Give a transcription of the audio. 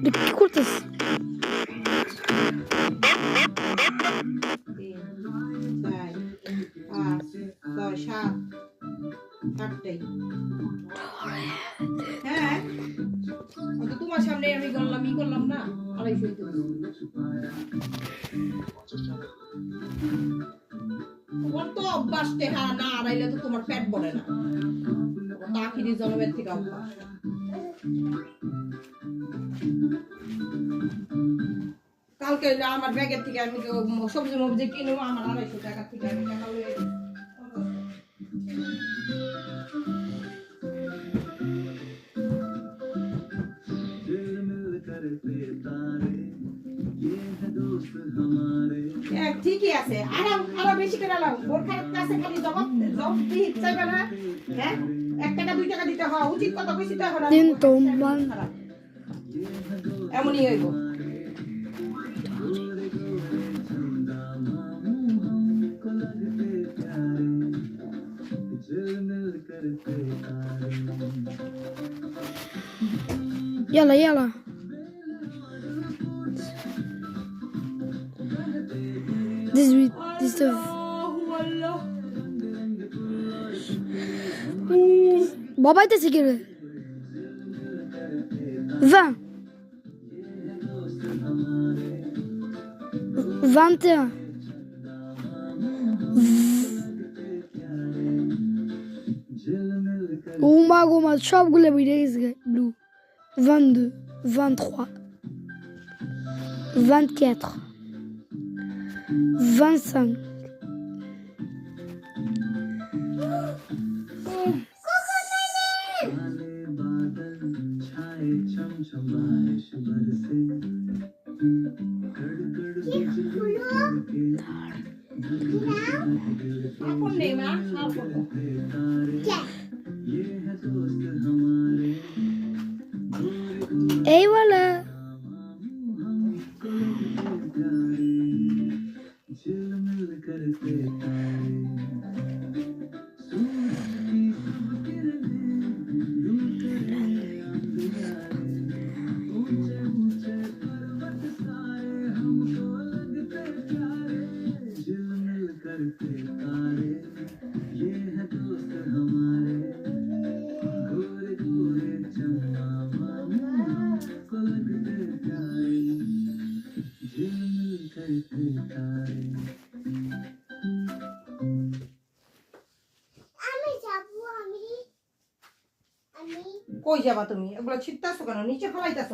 কি করতেছ? 8টাই। হ্যাঁ তোমার সামনে আমি করলাম না 250 তোমার তো অভ্যাস টেহা না আড়াইলে তো তোমার পেট ভরে না আখিরি জন্মের থেকে অভ্যাস কালকে আমার ব্যাগের থেকে আমি সবজি মবজি কিনবো আমার 250 টাকা থেকে আমি টাকা লয়ে ঠিকই আছে আরো বেশি করে লাও ওর কাছে খালি জবাব দিয়ে চাইবে না হ্যাঁ 1 টাকা 2 টাকা দিতে হয় উচিত কথা কইছি তো এখন দিন তো মান এমনই হইব يلا يلا this بابا انت سكر 20 21 Uma সবগুলো বেরিয়ে গেছে ব্লু 22 23 24 25 এখন নেই মা আর করব এই वाला কই যাবা তুমি এগুলো ছিটতাছো কেন নিচে ফলাইতাছো